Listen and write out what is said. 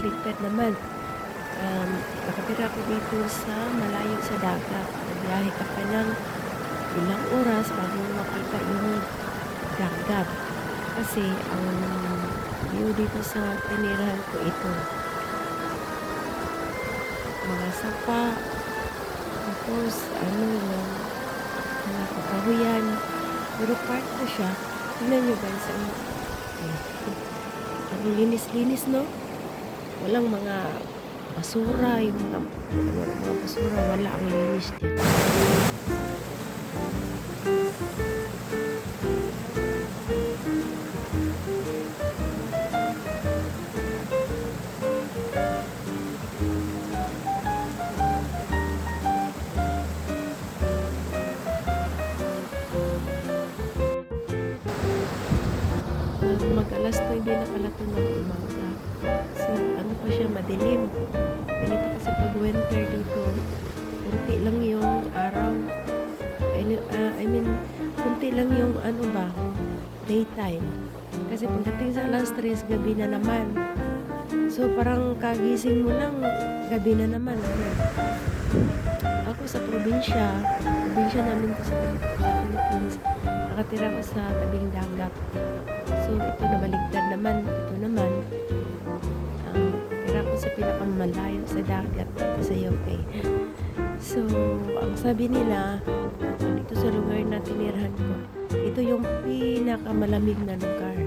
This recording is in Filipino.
baliktad naman. Nakatira ko dito sa malayo sa dagat. Nagbiyahe ka pa ng ilang oras bago mo makita yung dagat. Kasi ang view dito sa tinirahan ko ito, mga sapa, tapos yung mga kahoyan. Pero part ko siya. Tingnan nyo guys, ang linis-linis, no? Walang mga basura, yung mga basura, wala, ang linis dito. Mag-alas 9 na pala ito ng umaga. Kasi ano pa siya, madilim. Ganito kasi pag winter dito, kunti lang yung araw. I mean, kunti lang yung daytime. Kasi pagdating sa alas 3, gabi na naman. So, parang kagising mo lang, gabi na naman. Ako sa probinsya namin ko sa Philippines, nakatira ko sa tabing dagat. So, ito nabaligtad naman. Ito naman, tira ko sa pinakamalayo sa dagat dito sa UK. So, ang sabi nila, dito sa lugar na tinirahan ko, ito yung pinakamalamig na lugar.